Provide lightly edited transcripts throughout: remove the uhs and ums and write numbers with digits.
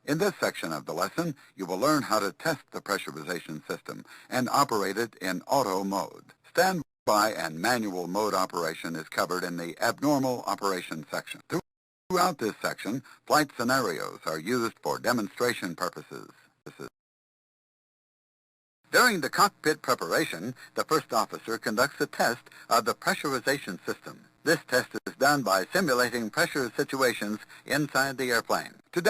In this section of the lesson, you will learn how to test the pressurization system and operate it in auto mode. Standby and manual mode operation is covered in the abnormal operation section. Throughout this section, flight scenarios are used for demonstration purposes. During the cockpit preparation, the first officer conducts a test of the pressurization system. This test is done by simulating pressure situations inside the airplane. To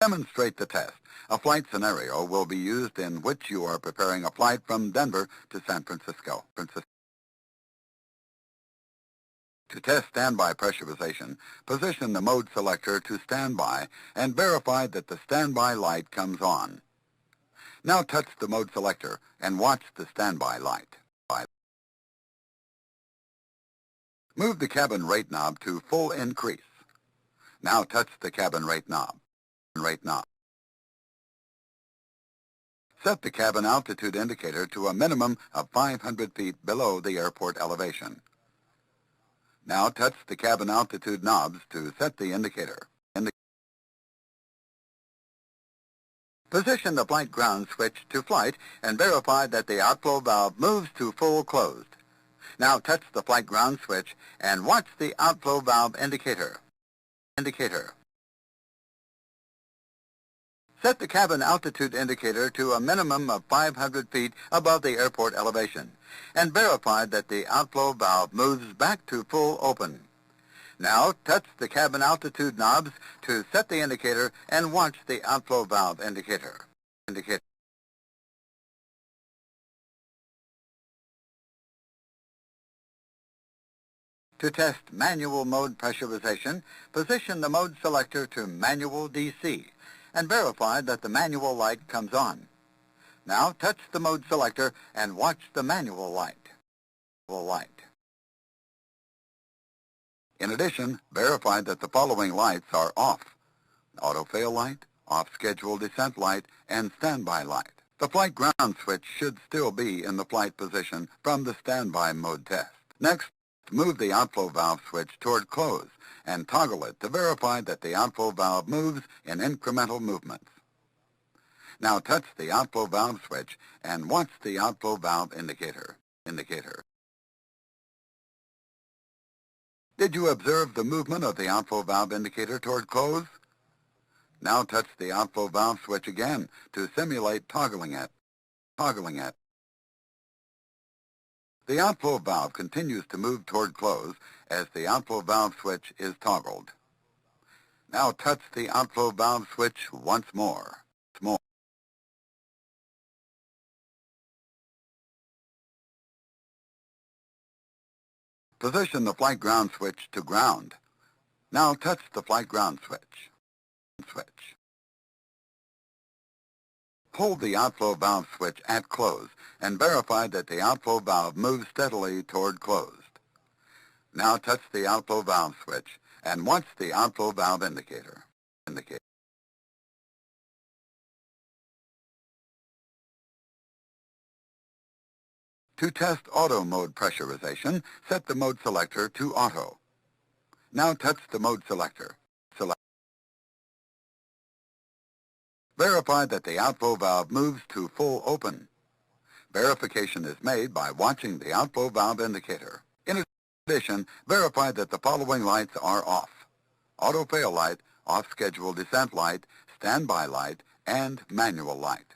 demonstrate the test, a flight scenario will be used in which you are preparing a flight from Denver to San Francisco. To test standby pressurization, position the mode selector to standby and verify that the standby light comes on. Now touch the mode selector and watch the standby light. Move the cabin rate knob to full increase. Now touch the cabin rate knob. Set the cabin altitude indicator to a minimum of 500 feet below the airport elevation. Now touch the cabin altitude knobs to set the indicator. Position the flight ground switch to flight and verify that the outflow valve moves to full closed. Now touch the flight ground switch and watch the outflow valve indicator. Set the cabin altitude indicator to a minimum of 500 feet above the airport elevation and verify that the outflow valve moves back to full open. Now touch the cabin altitude knobs to set the indicator and watch the outflow valve indicator. To test manual mode pressurization, position the mode selector to manual DC and verify that the manual light comes on. Now touch the mode selector and watch the manual light. In addition, verify that the following lights are off: auto-fail light, off-schedule descent light, and standby light. The flight ground switch should still be in the flight position from the standby mode test. Next, move the outflow valve switch toward close and toggle it to verify that the outflow valve moves in incremental movements. Now touch the outflow valve switch and watch the outflow valve indicator. Did you observe the movement of the outflow valve indicator toward close? Now touch the outflow valve switch again to simulate toggling it. The outflow valve continues to move toward close as the outflow valve switch is toggled. Now touch the outflow valve switch once more. Position the flight ground switch to ground. Now touch the flight ground switch. Hold the outflow valve switch at close and verify that the outflow valve moves steadily toward closed. Now touch the outflow valve switch and watch the outflow valve indicator. To test auto mode pressurization, set the mode selector to auto. Now touch the mode selector. Verify that the outflow valve moves to full open. Verification is made by watching the outflow valve indicator. In addition, verify that the following lights are off: auto-fail light, off-schedule descent light, standby light, and manual light.